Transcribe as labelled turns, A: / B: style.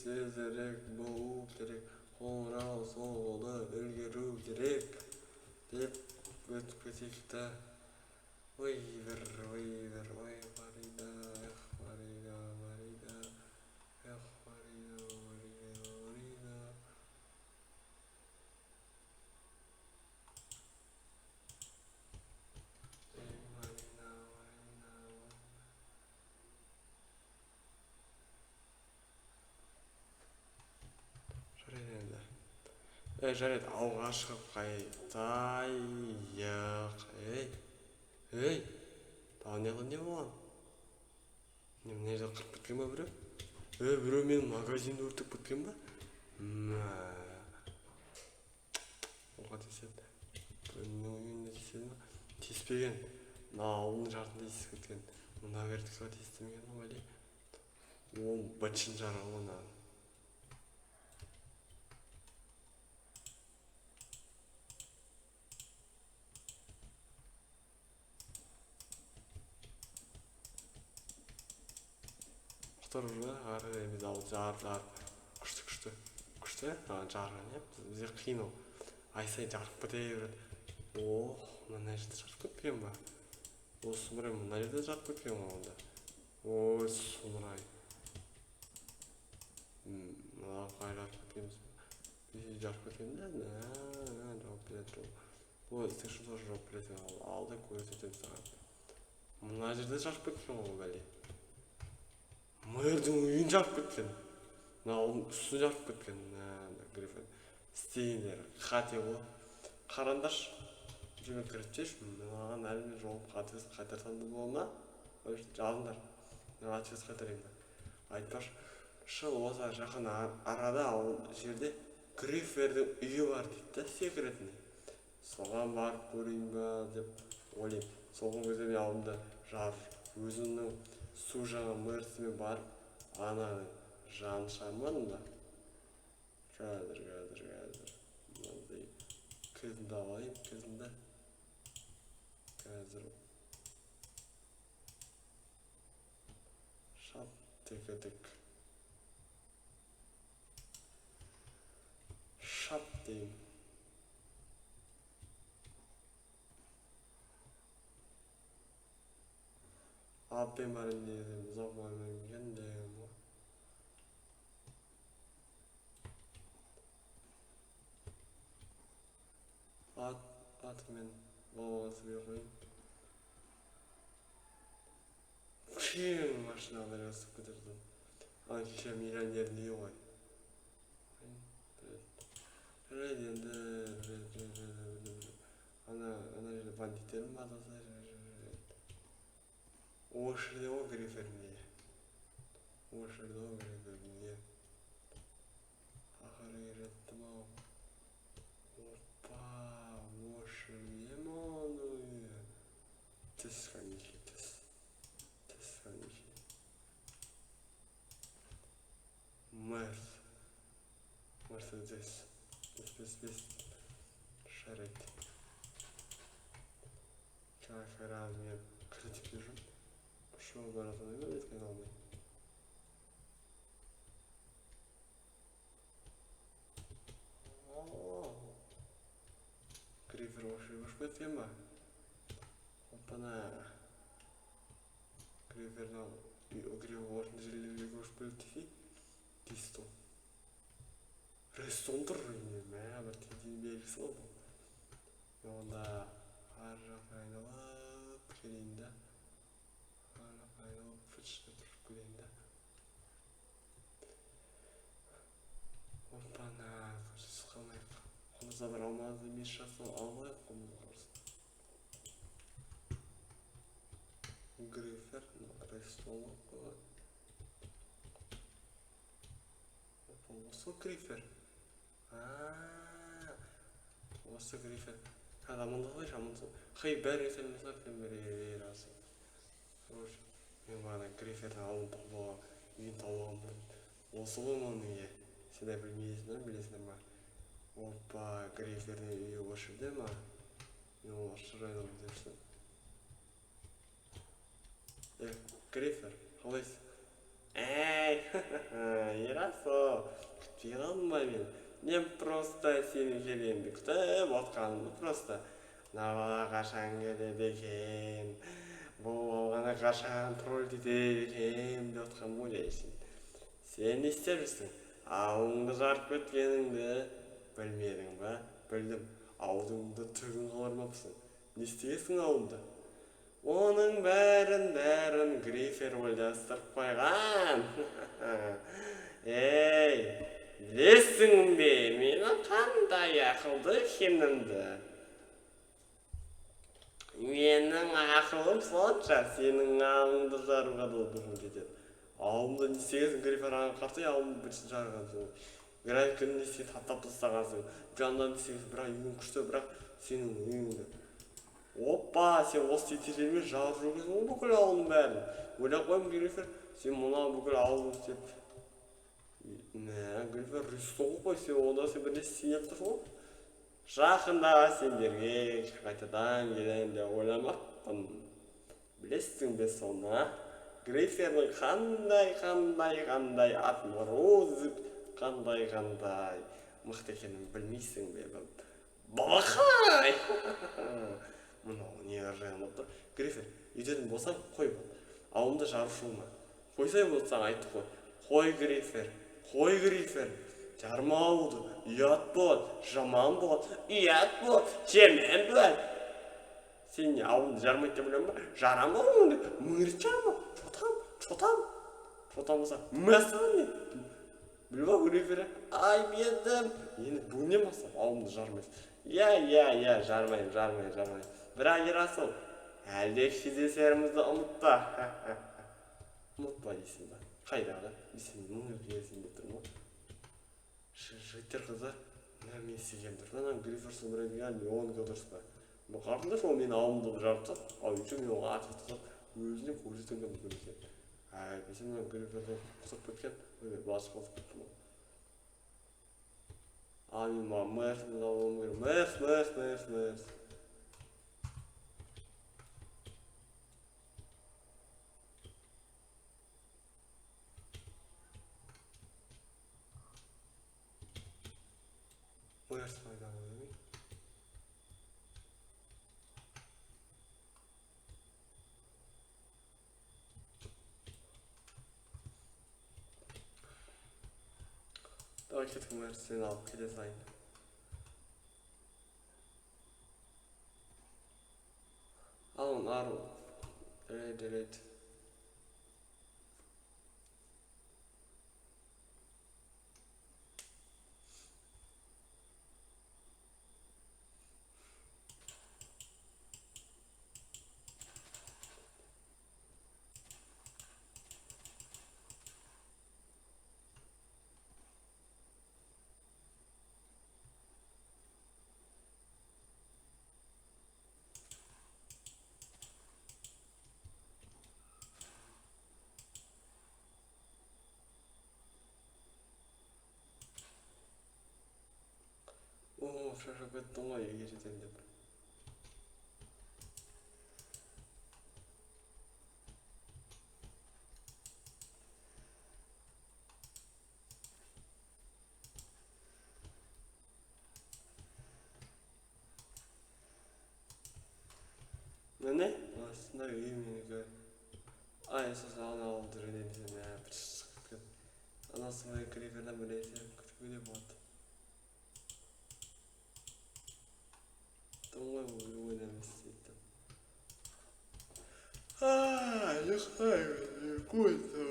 A: Тезірек болу керек, қоңырау соғуды үлгеру керек деп өткізікті. Ой, Фарида, эх, Фарида, эх, Фарида. Жарайды, алғашқы қайтайық. Ей, тағы не болған? Мына жерде қырып кеткен ба біреу? Біреу менің магазинді өртеп кеткен ба? Оға теседі. Теспеген. Мына ауылдың жартында тесіп кеткен. Мына вертикалға тестемеген ғой әлі. Ол бытшын жарығы оны. Ары біз ал жар күшті жарған еп бізге қиын ол ай сайын жарып кете береді. Мына жерде жарып кетпеген ба? Сұмырай, мына жерде жарып кеткен ғой онда. Ой, сұмырай, мына қайрат кеткенбіз. Біз жарып кеткен де жауап береді. Бұл істің үшін тоже жауап береді. Алды көрсетемін саған. Мына жерде жарып кеткен ғой бәле. Мэрдің үйін жарып кеткен. Мына үстін жарып кеткен. Гриффин істейіндер қате ғой. Қарандарш жүгін кіріп маған әлімен жауап қайтарсанды болма. Жазыңдар. Атчес қайтарайымдар. Айтпаш, осы жақын арада ол жерде Гриффердің үйі бар дейді, секретный. Соған барып көрейін ба деп ойлаймын. Соған өзіме алдымда жар өзінің су жаңа мэрсімен барып ананың жанын шығармадым да. Қазір. Мынандай кізімді алайын, кізімді. Қазір. Шап, текетік. Шап деймін. Аппен барым дедім, ұзақ бармайым кендем. Атымен балағасы бер қойын. Кең машиналар өсіп кетірдім. Кеше миллионердің үйі ғой. Жарайды енді. Ана жерде бандиттердің базасы. Оршырды о Гриффердің үйі. Ақыры ереттім ау. Опа, оршырды ма оны үйі. Тіс қанеші, тіс. Мерседес. Бес. Жарайды. Как раз мен критик бежим. Шоу баратын емес, еткен алмай. Гриффер ошыр көшіп кеткен ба? Опана. Гриффердің орында жерлерге көшіп келіп десей, дейсті. Ресторан тұр үйіне, бір теңдейін белгісі ғой бұл. Онда ар жақ айналып келейін да. Фытшыда тұрып келейін да. Опана, көрсіз қалмайық. Қолымызда бір алмазды емес жасау алмайық қолымызға құрсын. Гриффер, ресторан қойған. Осы Гриффер. Осы Гриффер. Амандық қой, амандық. Қай бәрі сәлемсақ мен берер азы. Мен бағана Гриффердің алдын болған, үйін тауған бұрын. Осы ғой мұның үйі. Сендер білесіңдер ма? Опа, Гриффердің үйі осы жерде ма? Мен олар шырайдан білдерсің. Гриффер, қалайсың? Эй, Ярослав, күтпей қалдың ба мен? Мен просто сені келгенді күтіп отқанымды просто. Мына бала қашан келеді екен? Бұл баланы қашан тролльдейді екен деп отқанымды ойлайсың. Сен не істеп жүрсің? Ауыңды жарып кеткеніңді білмедің ба? Білдім. Аузыңды түгін қалармапсың. Не істегенсің ауыңды? Оның бәрін Грифер ойластырып қойған. Ей, білесің бе, менің қандай ақылды екенімді? Менің ақылым сонша, сенің ауыңды жаруға да дұрым кетеді. Ауымды не істегенсің, Грифер ағаң қарсы, ауымды біршін жарғансың. Графиканы не істеген таптап тастағансың. Жанынан не істегенсің, бірақ үйің күшті, бірақ сенің үйіңді. Оппа, сен осы итерелермен жарып жүргенсің бүкіл ауылдың бәрін. Ойлап қойым, Грифер, сен мұна бүкіл ауылды істеп. Грифер, рүстің ғой, сен одан сен бірнесі сенеп тұрсың ғой. Жақында сендерге қайтадан келем деп ойламаппын. Білесің бе соны? Грифердің қандай атмұрозып, қандай мықты екенін білмейсің бе? Балақай! Мынау не жайылып тұр? Грифер, үйден болсаң қой бол. Ауымды жарушылма. Қойсай болсаң айтты қой. Қой Грифер. Жарма ауылды. Ұят болады, жаман болады, ұят болады, жемен болады. Сен ауылды жармайды деп білем ба? Жарама ауылды. Мыңырт жарма. Шотам болса, мәсіған не? Біліп ба, Грифер? Ай, бедім. Енді бүгіннен бастап ауылды жармайсың. Я, жармайын. Бірақ Ярослав, әлде кездесерімізді ұмытпа. Ұмытпа дейсің ба? Қайдағы? Сен мұңыз келесің деп тұрмын ғой. Жігіттер қыздар, мен істеген тұрдан Грифер сұмырайдыған оныкі дұрыс па? Мұқартында сол мені ауылымды жарып тастап, ал үшін мен оған атып тастап, өзіне көрсетіңген мүмкін екен. Бесен Гриферден құсып кеткен, басып қосып кеттім ғой. Мен мәрсімді ауылым керек. Мәрс. Мәрс майдан ойдың. Давай кетіп мәрсені алып келе сайын. Алын ару. Дәрет. Шашып кеттің ғой, үйге жетем деп. Міне? Астында үй менікі. Сосын ана ауылды жөнелден бір шығып кет. Анасы бай Гриферден білесе күткіде болады. Думаю, вы не висите. Лихай, какой-то.